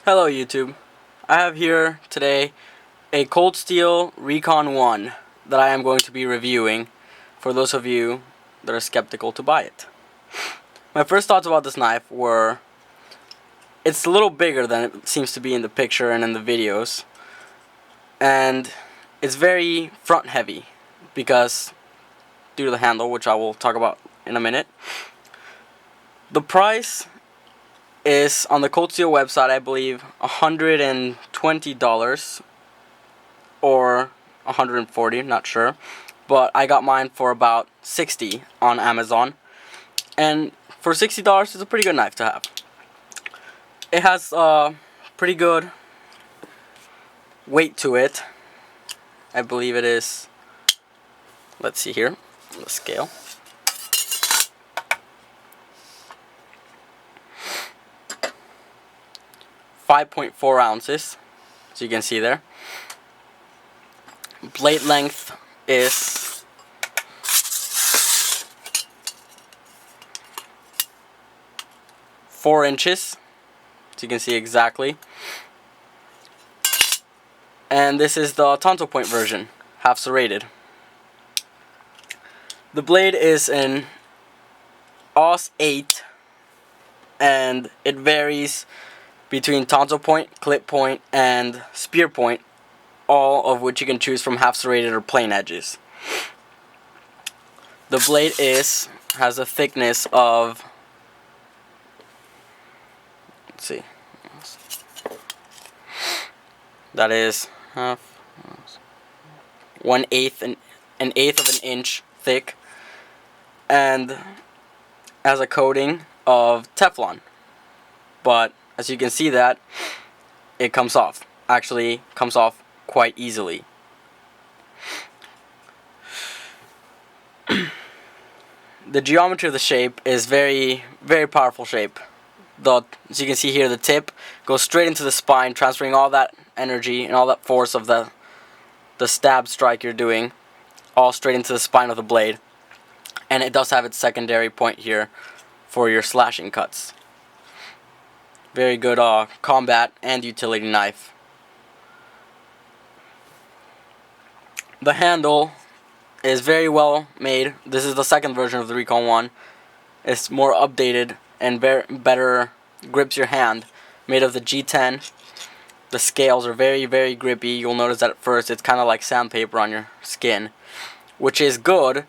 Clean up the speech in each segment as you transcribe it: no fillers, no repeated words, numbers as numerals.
Hello YouTube. I have here today a Cold Steel Recon 1 that I am going to be reviewing for those of you that are skeptical to buy it. My first thoughts about this knife were it's a little bigger than it seems to be in the picture and in the videos, and it's very front heavy because due to the handle, which I will talk about in a minute. The price is on the Cold Steel website, I believe, $120 or $140, not sure, but I got mine for about $60 on Amazon, and for $60 it's a pretty good knife to have. It has pretty good weight to it. I believe it is, let's see here, the scale. .4 ounces, so you can see there. Blade length is 4 inches, so you can see exactly. And this is the Tanto point version, half serrated. The blade is an Aus 8, and it varies between Tanto point, clip point, and spear point, all of which you can choose from half serrated or plain edges. The blade has a thickness of, let's see, that is an eighth of an inch thick, and has a coating of Teflon, but as you can see that it comes off. Actually comes off quite easily. The geometry of the shape is very powerful shape. As you can see here, the tip goes straight into the spine, transferring all that energy and all that force of the stab strike you're doing all straight into the spine of the blade. And it does have its secondary point here for your slashing cuts. Very good combat and utility knife. The handle is very well made. This is the second version of the Recon 1. It's more updated and better grips your hand. Made of the G10. The scales are very grippy. You'll notice that at first it's kind of like sandpaper on your skin, which is good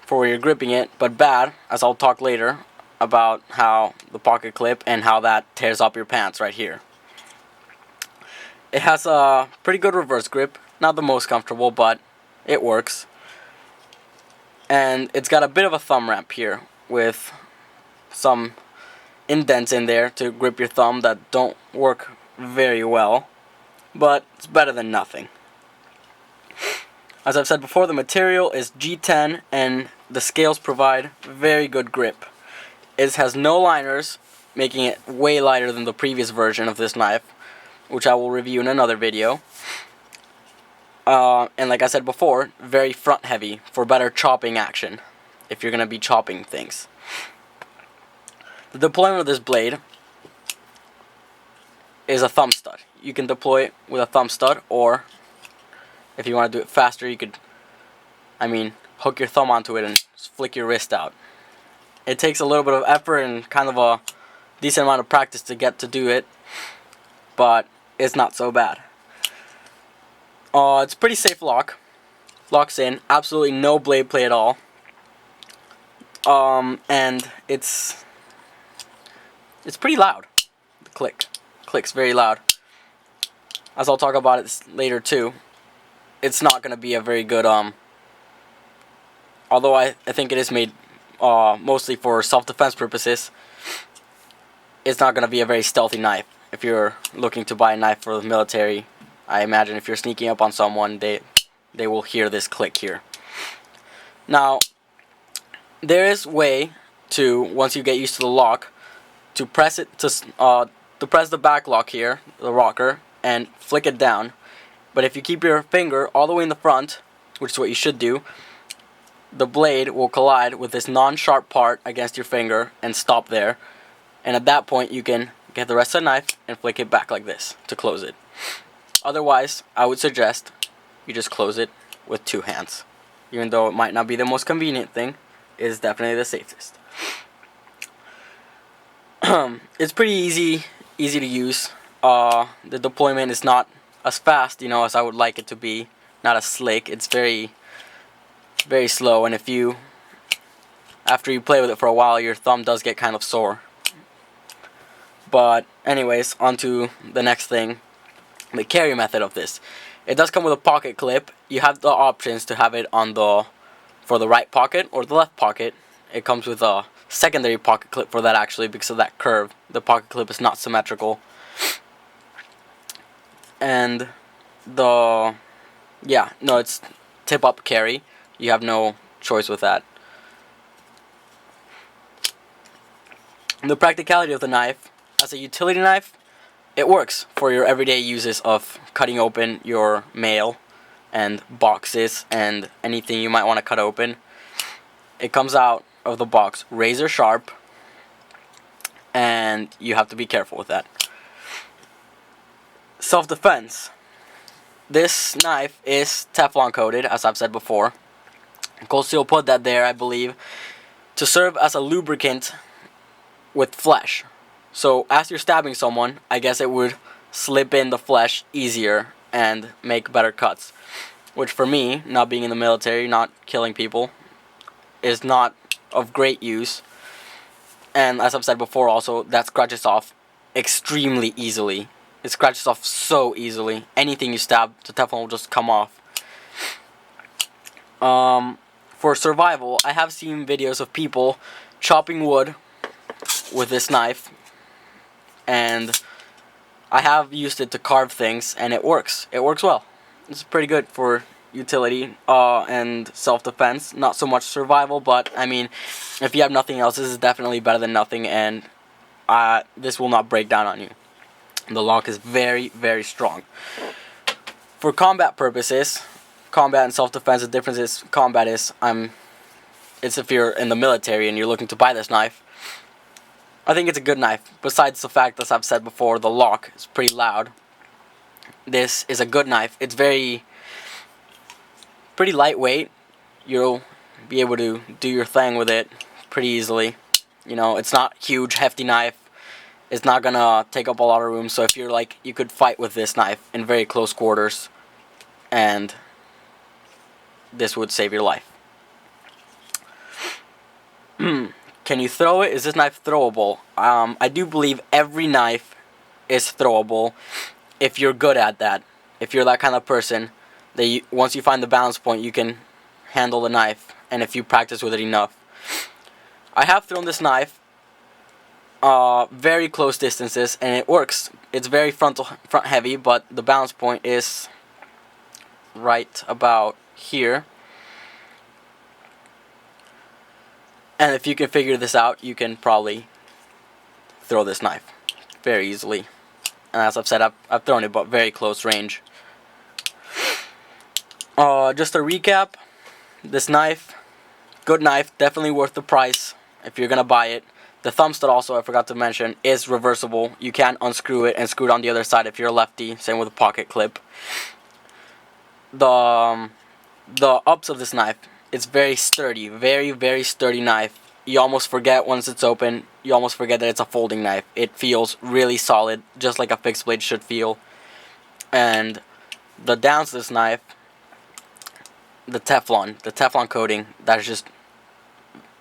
for where you're gripping it, but bad, as I'll talk later, about how the pocket clip and how that tears up your pants right here. It has a pretty good reverse grip, not the most comfortable, but it works. And it's got a bit of a thumb ramp here with some indents in there to grip your thumb that don't work very well, but it's better than nothing. As I've said before, the material is G10 and the scales provide very good grip. It has no liners, making it way lighter than the previous version of this knife, which I will review in another video. And like I said before, very front heavy for better chopping action, if you're going to be chopping things. The deployment of this blade is a thumb stud. You can deploy it with a thumb stud, or if you want to do it faster, you could, hook your thumb onto it and just flick your wrist out. It takes a little bit of effort and kind of a decent amount of practice to get to do it, but it's not so bad. It's pretty safe lock. Locks in. Absolutely no blade play at all. And it's pretty loud. The clicks very loud. As I'll talk about it later too. It's not going to be a very good, although I think it is made mostly for self-defense purposes, it's not going to be a very stealthy knife. If you're looking to buy a knife for the military, I imagine if you're sneaking up on someone, they will hear this click here. Now, there is a way to, once you get used to the lock, to press it to press the back lock here, the rocker, and flick it down. But if you keep your finger all the way in the front, which is what you should do, the blade will collide with this non-sharp part against your finger and stop there. And at that point you can get the rest of the knife and flick it back like this to close it. Otherwise, I would suggest you just close it with 2 hands. Even though it might not be the most convenient thing, it is definitely the safest. It's pretty easy to use. The deployment is not as fast, as I would like it to be. Not as slick. It's very, very slow, and after you play with it for a while, your thumb does get kind of sore. But anyways, on to the next thing, the carry method of this. It does come with a pocket clip. You have the options to have it for the right pocket or the left pocket. It comes with a secondary pocket clip for that, actually, because of that curve. The pocket clip is not symmetrical. And it's tip up carry. You have no choice with that. The practicality of the knife, as a utility knife, it works for your everyday uses of cutting open your mail and boxes and anything you might want to cut open. It comes out of the box razor sharp, and you have to be careful with that. Self-defense. This knife is Teflon coated, as I've said before. Cold Steel put that there, I believe, to serve as a lubricant with flesh. So as you're stabbing someone, I guess it would slip in the flesh easier and make better cuts. Which for me, not being in the military, not killing people, is not of great use. And as I've said before also, that scratches off extremely easily. It scratches off so easily. Anything you stab, the Teflon will just come off. For survival, I have seen videos of people chopping wood with this knife, and I have used it to carve things, and it works. It works well. It's pretty good for utility and self-defense. Not so much survival, but I mean, if you have nothing else, this is definitely better than nothing, and this will not break down on you. The lock is very, very strong. For combat purposes, combat and self-defense, the difference is combat is it's if you're in the military and you're looking to buy this knife. I think it's a good knife. Besides the fact, as I've said before, the lock is pretty loud. This is a good knife. It's pretty lightweight. You'll be able to do your thing with it pretty easily. It's not huge, hefty knife. It's not gonna take up a lot of room. So if you're you could fight with this knife in very close quarters, and this would save your life. Can you throw it? Is this knife throwable? I do believe every knife is throwable if you're good at that. If you're that kind of person, that once you find the balance point, you can handle the knife, and if you practice with it enough. I have thrown this knife very close distances, and it works. It's very front heavy, but the balance point is right about here. And if you can figure this out, you can probably throw this knife very easily. And as I've said, I've thrown it, but very close range. Just a recap, this knife, good knife, definitely worth the price if you're gonna buy it. The thumb stud also, I forgot to mention, is reversible. You can unscrew it and screw it on the other side if you're a lefty. Same with a pocket clip. The ups of this knife, it's very sturdy, very, very sturdy knife. You almost forget once it's open, you almost forget that it's a folding knife. It feels really solid, just like a fixed blade should feel. And the downs of this knife, the Teflon coating, that is just,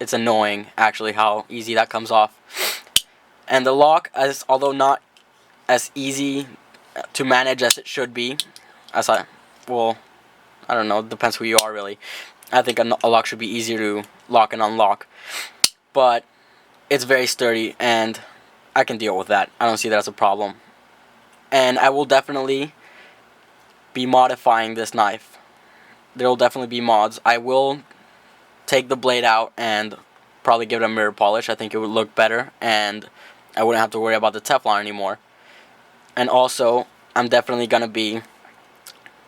it's annoying actually how easy that comes off. And the lock, although not as easy to manage as it should be, I don't know, it depends who you are really. I think a lock should be easier to lock and unlock, but it's very sturdy and I can deal with that. I don't see that as a problem. And I will definitely be modifying this knife. There will definitely be mods. I will take the blade out and probably give it a mirror polish. I think it would look better and I wouldn't have to worry about the Teflon anymore. And also, I'm definitely going to be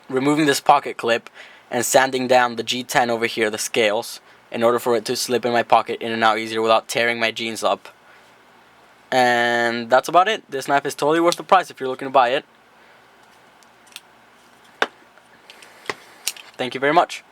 removing this pocket clip and sanding down the G10 over here, the scales, in order for it to slip in my pocket in and out easier without tearing my jeans up. And that's about it. This knife is totally worth the price if you're looking to buy it. Thank you very much.